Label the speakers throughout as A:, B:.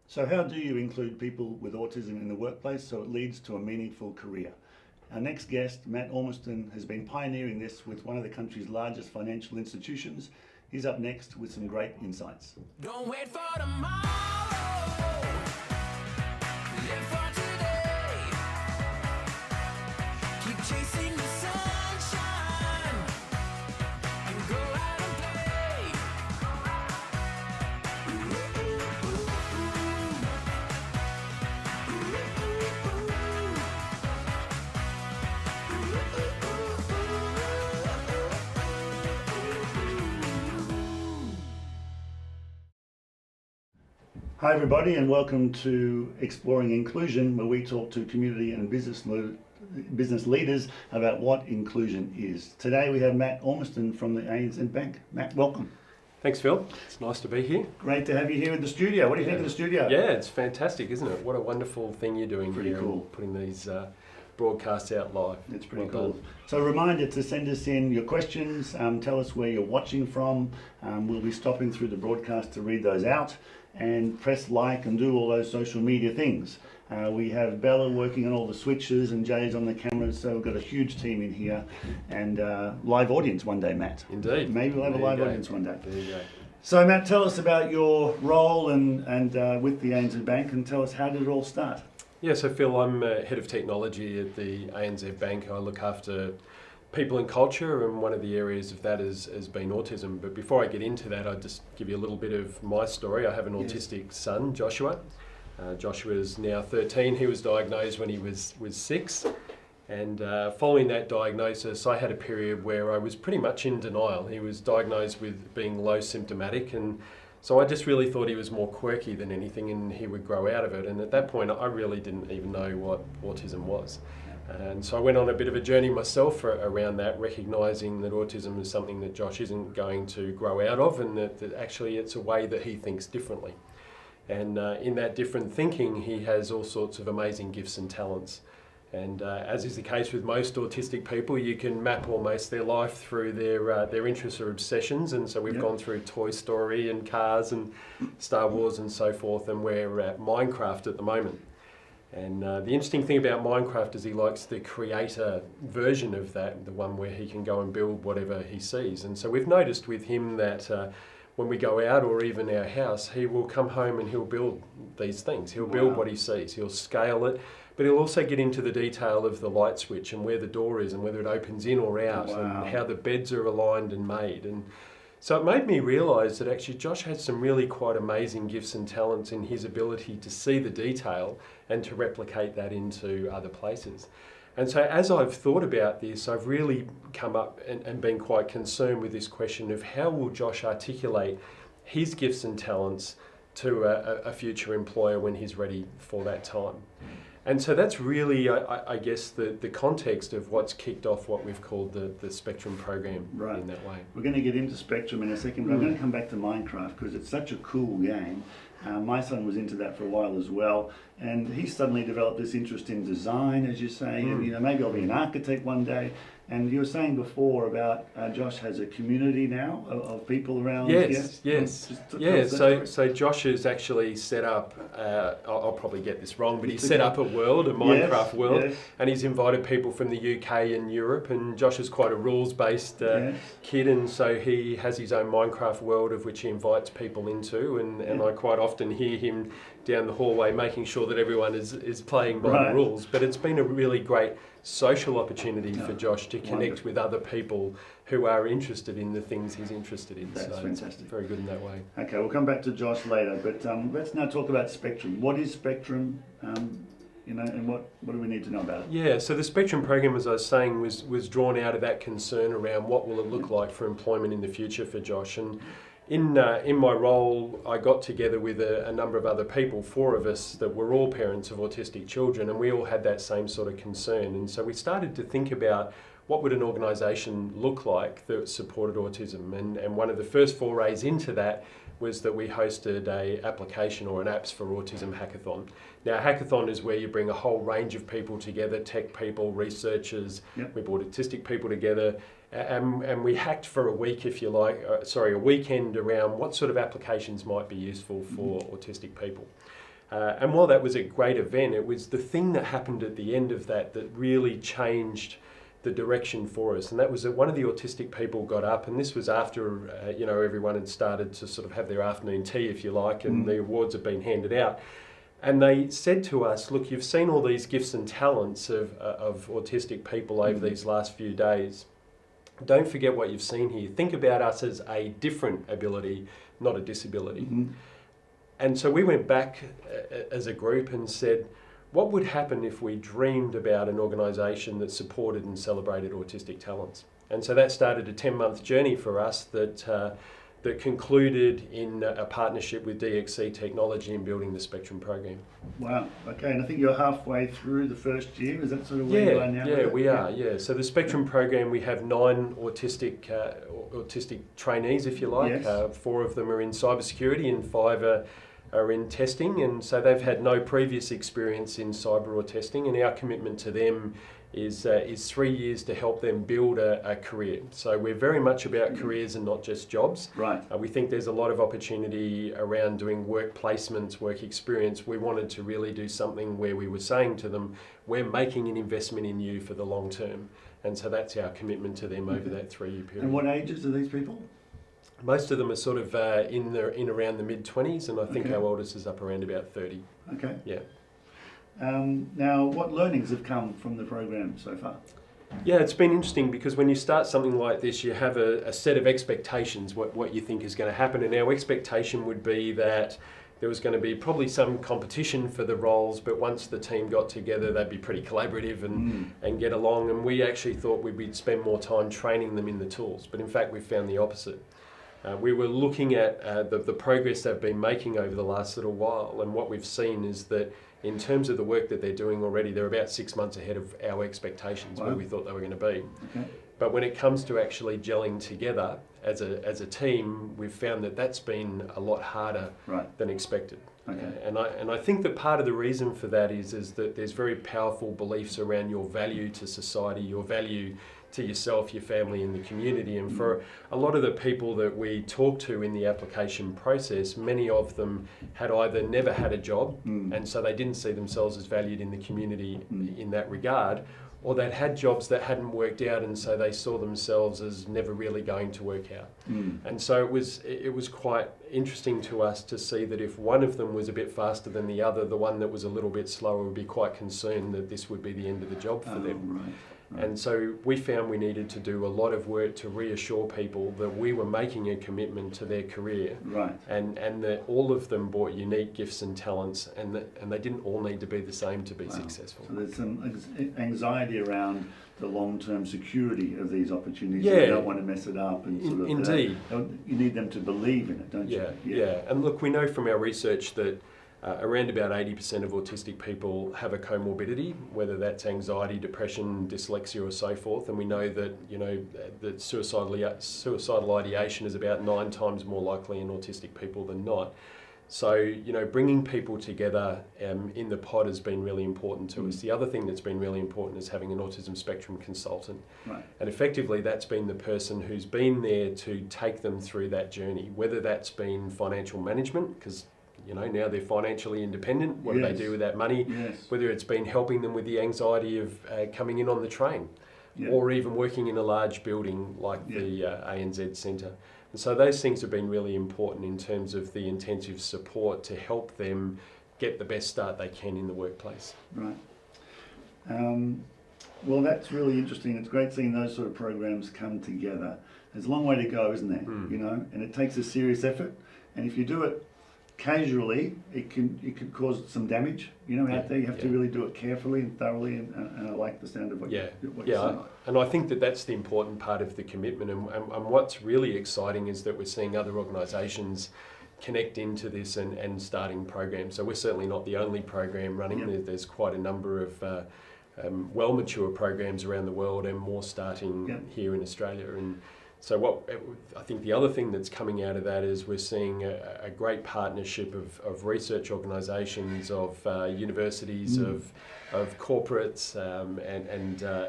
A: So how do you include people with autism in the workplace so it leads to a meaningful career? Our next guest, Matt Ormiston, has been pioneering this with one of the country's largest financial institutions. He's up next with some great insights.
B: Don't wait for tomorrow. Live for today. Keep chasing the sunshine and go out and play.
A: Hi everybody, and welcome to Exploring Inclusion, where we talk to community and business leaders about what inclusion is. Today we have Matt Ormiston from the ANZ Bank. Matt, welcome.
C: Thanks, Phil. It's nice to be here.
A: Great to have you here in the studio. What do you think of the studio?
C: Yeah, it's fantastic, isn't it? What a wonderful thing you're doing
A: Pretty
C: here,
A: cool.
C: and putting these broadcasts out live.
A: It's pretty
C: Well
A: cool.
C: done.
A: So a reminder to send us in your questions, tell us where you're watching from. We'll be stopping through the broadcast to read those out, and press like and do all those social media things. We have Bella working on all the switches and Jay's on the cameras, so we've got a huge team in here, and live audience one day, Matt.
C: Indeed.
A: Maybe we'll have a
C: There you
A: live
C: go.
A: audience one day.
C: There you go.
A: So Matt, tell us about your role and with the ANZ Bank, and tell us how did it all start?
C: Yeah, so Phil, I'm head of technology at the ANZ Bank. I look after people and culture, and one of the areas of that has been autism. But before I get into that, I'll just give you a little bit of my story. I have an autistic son, Joshua. Joshua is now 13. He was diagnosed when he was 6. And following that diagnosis, I had a period where I was pretty much in denial. He was diagnosed with being low symptomatic, and so I just really thought he was more quirky than anything and he would grow out of it. And at that point, I really didn't even know what autism was. And so I went on a bit of a journey myself around that, recognising that autism is something that Josh isn't going to grow out of, and that actually it's a way that he thinks differently. And in that different thinking, he has all sorts of amazing gifts and talents. And as is the case with most autistic people, you can map almost their life through their interests or obsessions. And so we've gone through Toy Story and cars and Star Wars and so forth, and we're at Minecraft at the moment. And the interesting thing about Minecraft is he likes the creator version of that, the one where he can go and build whatever he sees. And so we've noticed with him that when we go out, or even our house, he will come home and he'll build these things. He'll build what he sees. He'll scale it, but he'll also get into the detail of the light switch and where the door is and whether it opens in or out, and how the beds are aligned and made. And so it made me realise that actually Josh had some really quite amazing gifts and talents in his ability to see the detail and to replicate that into other places. And so as I've thought about this, I've really come up and been quite concerned with this question of how will Josh articulate his gifts and talents to a future employer when he's ready for that time. And so that's really, I guess, the context of what's kicked off what we've called the Spectrum program in that way.
A: We're going to get into Spectrum in a second, but I'm going to come back to Minecraft because it's such a cool game. My son was into that for a while as well, and he suddenly developed this interest in design, as you say, and maybe I'll be an architect one day. And you were saying before about Josh has a community now of people around.
C: Yes.
A: Yeah.
C: So Josh has actually set up, I'll probably get this wrong, but he's set up a Minecraft world, and he's invited people from the UK and Europe, and Josh is quite a rules-based kid, and so he has his own Minecraft world of which he invites people into, and I quite often hear him down the hallway making sure that everyone is playing by the rules. But it's been a really great social opportunity for Josh to connect with other people who are interested in the things he's interested in.
A: That's fantastic.
C: It's very good in that way.
A: Okay, we'll come back to Josh later, but let's now talk about Spectrum. What is Spectrum, and what do we need to know about it?
C: Yeah, so the Spectrum program, as I was saying, was drawn out of that concern around what will it look like for employment in the future for Josh. And in my role, I got together with a number of other people, 4 of us that were all parents of autistic children, and we all had that same sort of concern. And so we started to think about what would an organisation look like that supported autism. And one of the first forays into that was that we hosted a application or an apps for autism hackathon. Now, a hackathon is where you bring a whole range of people together, tech people, researchers. We brought autistic people together, and we hacked for a week, if you like, a weekend around what sort of applications might be useful for autistic people. And while that was a great event, it was the thing that happened at the end of that that really changed the direction for us. And that was that one of the autistic people got up, and this was after everyone had started to sort of have their afternoon tea, if you like, and the awards had been handed out. And they said to us, look, you've seen all these gifts and talents of autistic people over these last few days. Don't forget what you've seen here. Think about us as a different ability, not a disability. And so we went back as a group and said, what would happen if we dreamed about an organisation that supported and celebrated autistic talents? And so that started a 10-month journey for us that concluded in a partnership with DXC Technology in building the Spectrum program.
A: Wow. Okay, and I think you're halfway through the first year. Is that sort of where you are now?
C: Yeah, we are. Yeah. So the Spectrum program, we have 9 autistic trainees, if you like.
A: Yes.
C: 4 of them are in cybersecurity and 5 are in testing, and so they've had no previous experience in cyber or testing, and our commitment to them is 3 years to help them build a career. So we're very much about careers and not just jobs.
A: Right.
C: We think there's a lot of opportunity around doing work placements, work experience. We wanted to really do something where we were saying to them, we're making an investment in you for the long term. And so that's our commitment to them over that 3-year period.
A: And what ages are these people?
C: Most of them are sort of in around the mid-20s, and I think our oldest is up around about 30.
A: Okay.
C: Yeah.
A: Now, what learnings have come from the program so far?
C: Yeah, it's been interesting because when you start something like this, you have a set of expectations, what you think is going to happen. And our expectation would be that there was going to be probably some competition for the roles, but once the team got together, they'd be pretty collaborative and get along. And we actually thought we'd spend more time training them in the tools. But in fact, we found the opposite. We were looking at the progress they've been making over the last little while, and what we've seen is that in terms of the work that they're doing already, they're about 6 months ahead of our expectations, where we thought they were going to be.
A: Okay.
C: But when it comes to actually gelling together as a team, we've found that that's been a lot harder than expected.
A: Okay.
C: And I think that part of the reason for that is that there's very powerful beliefs around your value to society, your value to yourself, your family and the community. And for a lot of the people that we talk to in the application process, many of them had either never had a job and so they didn't see themselves as valued in the community in that regard, or they'd had jobs that hadn't worked out and so they saw themselves as never really going to work out. And so it was quite interesting to us to see that if one of them was a bit faster than the other, the one that was a little bit slower would be quite concerned that this would be the end of the job for them.
A: Right.
C: And so we found we needed to do a lot of work to reassure people that we were making a commitment to their career, and that all of them brought unique gifts and talents, and they didn't all need to be the same to be successful.
A: So there's some anxiety around the long-term security of these opportunities.
C: Yeah.
A: You don't want to mess it up, and sort of
C: Indeed.
A: You need them to believe in it, don't you?
C: Yeah. And look, we know from our research that around about 80% of autistic people have a comorbidity, whether that's anxiety, depression, dyslexia or so forth. And we know that, that suicidal ideation is about 9 times more likely in autistic people than not. So, bringing people together in the pod has been really important to us. The other thing that's been really important is having an autism spectrum consultant.
A: Right.
C: And effectively that's been the person who's been there to take them through that journey, whether that's been financial management, because now they're financially independent. What do they do with that money?
A: Yes.
C: Whether it's been helping them with the anxiety of coming in on the train, or even working in a large building like the ANZ Centre. And so those things have been really important in terms of the intensive support to help them get the best start they can in the workplace.
A: Right. Well, that's really interesting. It's great seeing those sort of programs come together. There's a long way to go, isn't there? And it takes a serious effort. And if you do it casually, it could cause some damage, out there. You have to really do it carefully and thoroughly, and I like the sound of what you're saying.
C: And I think that that's the important part of the commitment, and what's really exciting is that we're seeing other organisations connect into this and starting programs. So we're certainly not the only program running. There's quite a number of well-mature programs around the world, and more starting here in Australia. And so I think the other thing that's coming out of that is we're seeing a great partnership of research organisations, of universities, of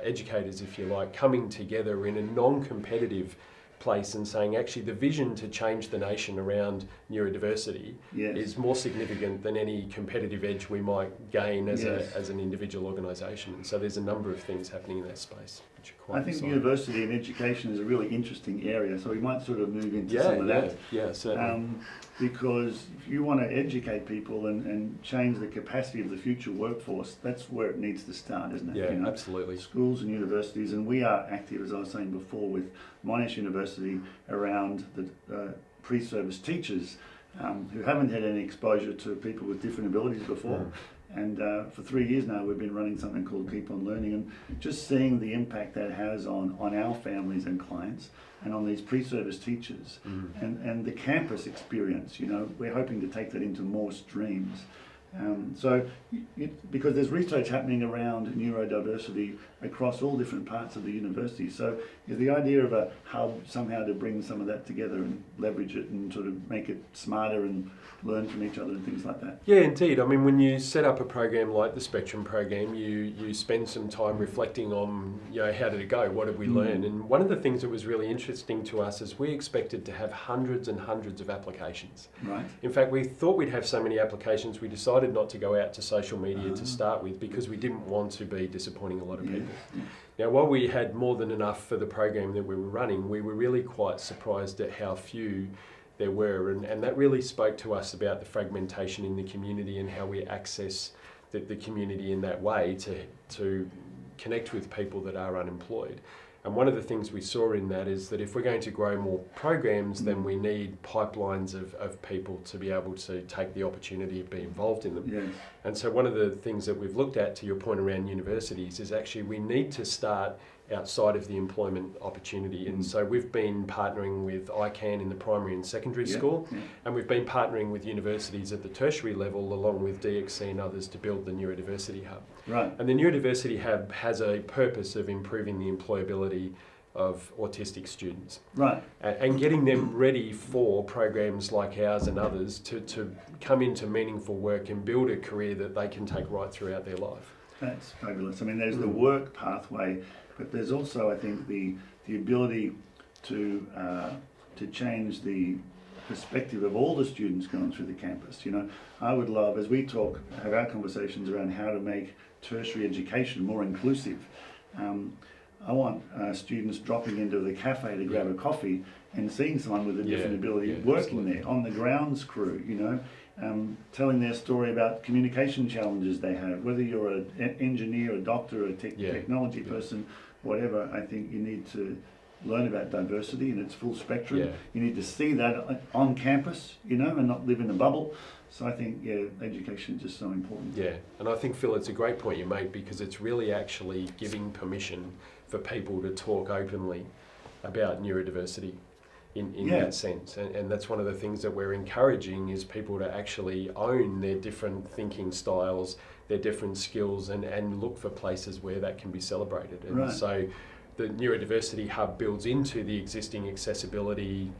C: educators, if you like, coming together in a non-competitive place and saying actually the vision to change the nation around neurodiversity
A: Yes.
C: is more significant than any competitive edge we might gain as
A: Yes.
C: as an individual organisation. And so there's a number of things happening in that space, which are quite
A: I think
C: exciting.
A: university and education is a really interesting area, so we might sort of move into
C: Yeah,
A: some of that.
C: yeah, certainly.
A: Because if you want to educate people and change the capacity of the future workforce, that's where it needs to start, isn't it?
C: Yeah,
A: You know?
C: absolutely.
A: Schools and universities, and we are active, as I was saying before, with Monash University around the pre-service teachers who haven't had any exposure to people with different abilities before. And for 3 years now, we've been running something called Keep On Learning, and just seeing the impact that has on our families and clients and on these pre-service teachers and the campus experience. You know, we're hoping to take that into more streams. Because there's research happening around neurodiversity across all different parts of the university. So the idea of a hub somehow to bring some of that together and leverage it and sort of make it smarter and learn from each other and things like that.
C: Yeah, indeed. I mean, when you set up a program like the Spectrum program, you spend some time reflecting on, you know, how did it go? What did we learn? And one of the things that was really interesting to us is we expected to have hundreds and hundreds of applications.
A: Right.
C: In fact, we thought we'd have so many applications, we decided not to go out to social media to start with because we didn't want to be disappointing a lot of people. Now, while we had more than enough for the program that we were running, we were really quite surprised at how few there were, and that really spoke to us about the fragmentation in the community and how we access the community in that way to connect with people that are unemployed. And one of the things we saw in that is that if we're going to grow more programs, then we need pipelines of people to be able to take the opportunity of being involved in them.
A: Yes.
C: And so one of the things that we've looked at, to your point around universities, is actually we need to start outside of the employment opportunity. And so we've been partnering with ICANN in the primary and secondary school, and we've been partnering with universities at the tertiary level along with DXC and others to build the Neurodiversity Hub.
A: Right.
C: And the Neurodiversity Hub has a purpose of improving the employability of autistic students.
A: Right.
C: And getting them ready for programs like ours and others to come into meaningful work and build a career that they can take right throughout their life.
A: That's fabulous. I mean, there's the work pathway, but there's also, I think, the ability to change the perspective of all the students going through the campus. You know, I would love, as we have our conversations around how to make tertiary education more inclusive. I want students dropping into the cafe to grab a coffee and seeing someone with a different ability working there, on the grounds crew, you know, telling their story about communication challenges they have. Whether you're an engineer, a doctor, a technology person, whatever, I think you need to learn about diversity in its full spectrum.
C: Yeah.
A: You need to see that on campus, you know, and not live in a bubble. So I think, education is just so important.
C: Yeah, and I think, Phil, it's a great point you make because it's really actually giving permission for people to talk openly about neurodiversity in that sense. And that's one of the things that we're encouraging is people to actually own their different thinking styles, their different skills, and look for places where that can be celebrated. And so the Neurodiversity Hub builds into the existing accessibility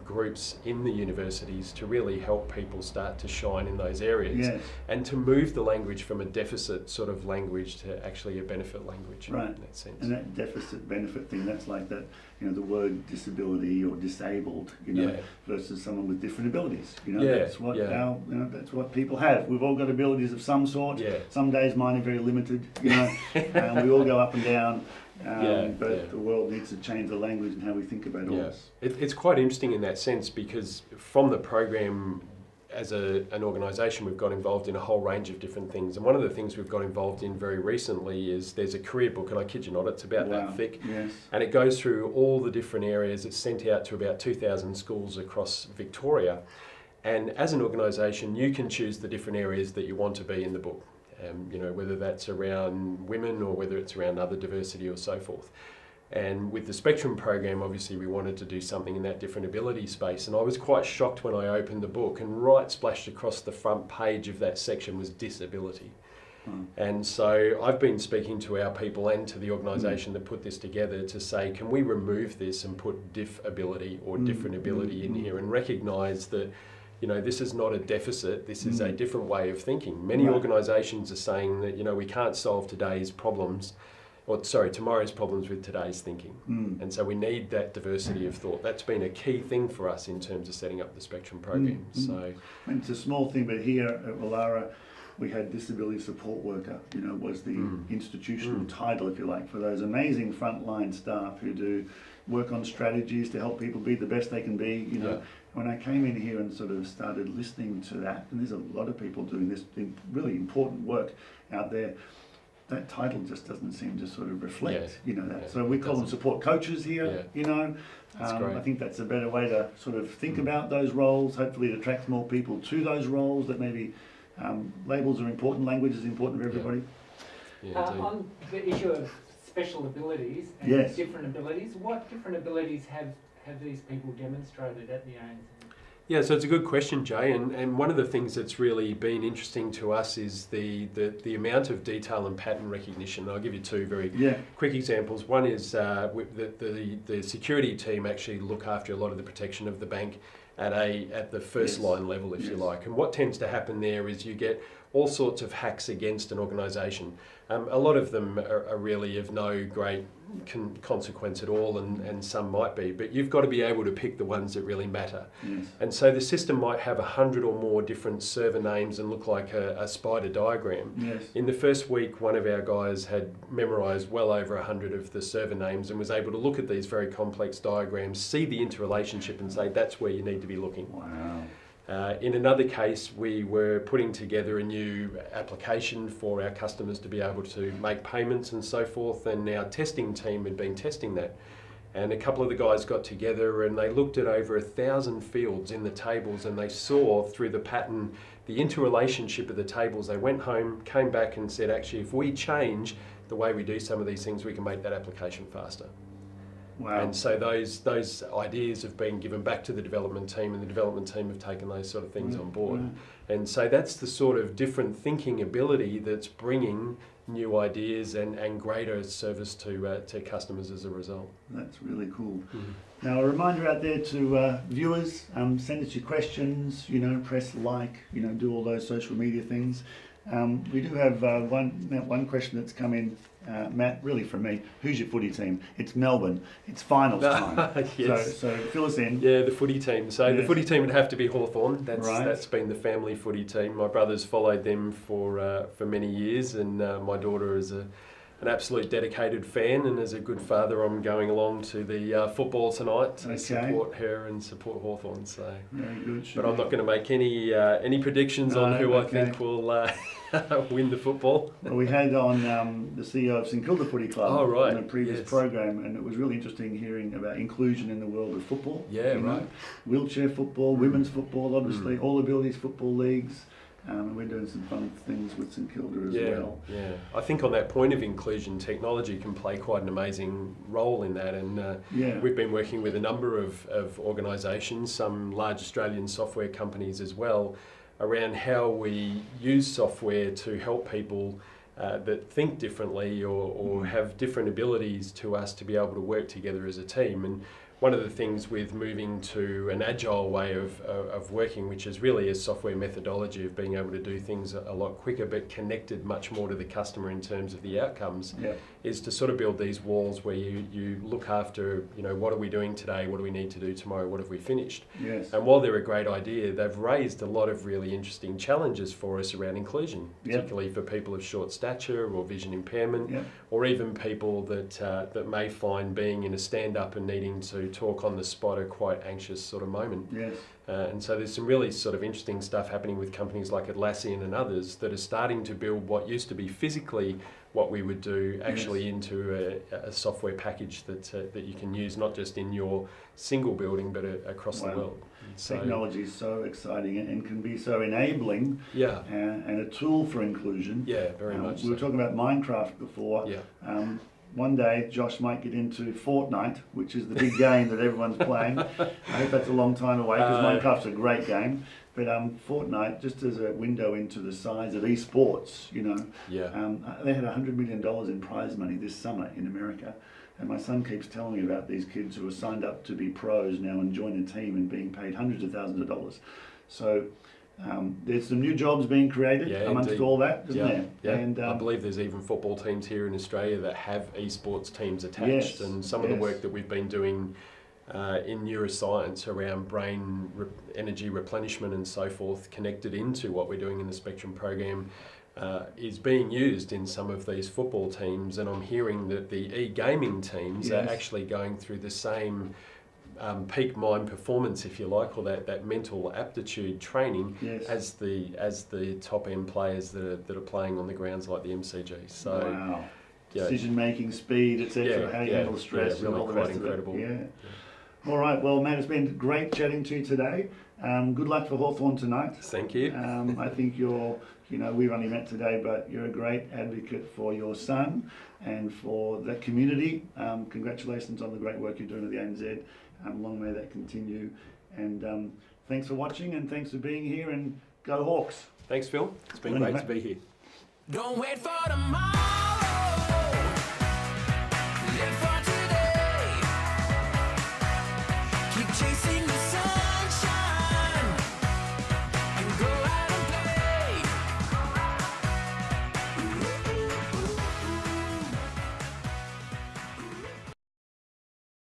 C: groups in the universities to really help people start to shine in those areas and to move the language from a deficit sort of language to actually a benefit language in that sense.
A: And that deficit benefit thing, that's like that, you know, the word disability or disabled, you know, versus someone with different abilities. You know, that's what that's what people have. We've all got abilities of some sort. Some days mine are very limited, you know, we all go up and down. But the world needs to change the language and how we think about all this.
C: It's quite interesting in that sense because from the program as an organisation we've got involved in a whole range of different things, and one of the things we've got involved in very recently is there's a career book, and I kid you not, it's about that thick, and it goes through all the different areas. It's sent out to about 2,000 schools across Victoria, and as an organisation you can choose the different areas that you want to be in the book. You know, whether that's around women or whether it's around other diversity or so forth. And with the Spectrum program, obviously we wanted to do something in that different ability space. And I was quite shocked when I opened the book and right splashed across the front page of that section was disability. And so I've been speaking to our people and to the organisation that put this together to say, can we remove this and put diff ability or different ability in here and recognise that, you know, this is not a deficit, this is a different way of thinking. Many organisations are saying that, you know, we can't solve today's problems tomorrow's problems with today's thinking. And so we need that diversity of thought. That's been a key thing for us in terms of setting up the Spectrum program. So
A: And it's a small thing, but here at Wallara, we had disability support worker, was the institutional title, if you like, for those amazing frontline staff who do work on strategies to help people be the best they can be. When I came in here and sort of started listening to that, and there's a lot of people doing this really important work out there, that title just doesn't seem to sort of reflect, that.
C: Yeah,
A: so we call them support coaches here,
C: That's great.
A: I think that's a better way to sort of think about those roles. Hopefully it attracts more people to those roles, that maybe labels are important, language is important for everybody.
D: On the issue of special abilities and
A: Yes.
D: different abilities, what different abilities have these people demonstrated at the ANZ?
C: Yeah, so it's a good question, Jay, and one of the things that's really been interesting to us is the amount of detail and pattern recognition. I'll give you two very quick examples. One is the security team actually look after a lot of the protection of the bank at the first line level, if you like. And what tends to happen there is you get all sorts of hacks against an organisation. A lot of them are really of no great consequence at all, and some might be, but you've got to be able to pick the ones that really matter.
A: Yes.
C: And so the system might have 100 or more different server names and look like a spider diagram.
A: Yes.
C: In the first week, one of our guys had memorised well over 100 of the server names and was able to look at these very complex diagrams, see the interrelationship and say, that's where you need to be looking.
A: Wow.
C: In another case, we were putting together a new application for our customers to be able to make payments and so forth, and our testing team had been testing that. And a couple of the guys got together and they looked at over 1,000 fields in the tables, and they saw through the pattern the interrelationship of the tables. They went home, came back and said, actually, if we change the way we do some of these things, we can make that application faster.
A: Wow.
C: And so those ideas have been given back to the development team, and the development team have taken those sort of things on board. And so that's the sort of different thinking ability that's bringing new ideas and greater service to customers as a result.
A: That's really cool. Now, a reminder out there to viewers, send us your questions, press like, do all those social media things. We do have one question that's come in, Matt, really from me. Who's your footy team? It's Melbourne. It's finals time.
C: Yes.
A: So fill us in.
C: Yeah, the footy team. So the footy team would have to be Hawthorn. That's been the family footy team. My brother's followed them for many years, and my daughter is an absolute dedicated fan, and as a good father, I'm going along to the football tonight to support her and support Hawthorn. So,
A: very good.
C: But I'm not going to make any predictions on who I think will win the football.
A: Well, we had on the CEO of St Kilda Footy Club in a previous program, and it was really interesting hearing about inclusion in the world of football.
C: Yeah, right.
A: Wheelchair football, women's football, obviously, all abilities football leagues. And we're doing some fun things with St Kilda as well.
C: Yeah, I think on that point of inclusion, technology can play quite an amazing role in that. And we've been working with a number of organisations, some large Australian software companies as well, around how we use software to help people that think differently or have different abilities to us to be able to work together as a team. And one of the things with moving to an agile way of working, which is really a software methodology of being able to do things a lot quicker but connected much more to the customer in terms of the outcomes, is to sort of build these walls where you look after, what are we doing today, what do we need to do tomorrow, what have we finished?
A: Yes.
C: And while they're a great idea, they've raised a lot of really interesting challenges for us around inclusion, particularly for people of short stature or vision impairment, or even people that may find being in a stand-up and needing to talk on the spot a quite anxious sort of moment.
A: Yes.
C: And so there's some really sort of interesting stuff happening with companies like Atlassian and others that are starting to build what used to be physically what we would do actually into a software package that you can use not just in your single building but across the world. So, technology
A: is so exciting and can be so enabling and a tool for inclusion.
C: Yeah, very much.
A: We were talking about Minecraft before.
C: Yeah.
A: One day Josh might get into Fortnite, which is the big game that everyone's playing. I hope that's a long time away because Minecraft's a great game. But Fortnite, just as a window into the size of esports, they had $100 million in prize money this summer in America. And my son keeps telling me about these kids who are signed up to be pros now and join a team and being paid hundreds of thousands of dollars. So there's some new jobs being created
C: Yeah,
A: amongst
C: indeed.
A: all that, isn't there?
C: Yeah.
A: And
C: I believe there's even football teams here in Australia that have esports teams attached,
A: Yes,
C: and some of the
A: yes.
C: work that we've been doing in neuroscience around brain energy replenishment and so forth, connected into what we're doing in the Spectrum program, is being used in some of these football teams, and I'm hearing that the e-gaming teams are
A: Yes.
C: actually going through the same peak mind performance, if you like, or that mental aptitude training
A: Yes.
C: as the top end players that are playing on the grounds like the MCG. So
A: wow.
C: yeah,
A: Decision making, speed, etc. How you handle stress,
C: really
A: and all the
C: quite
A: rest
C: incredible.
A: of it. Yeah. All right. Well, Matt, it's been great chatting to you today. Good luck for Hawthorn tonight.
C: Thank you.
A: I think we've only met today, but you're a great advocate for your son and for the community. Congratulations on the great work you're doing at the ANZ. Long may that continue. And thanks for watching, and thanks for being here, and go Hawks.
C: Thanks, Phil. It's been
A: Thank you,
C: great to
A: mate.
C: be here.
B: Don't wait for tomorrow.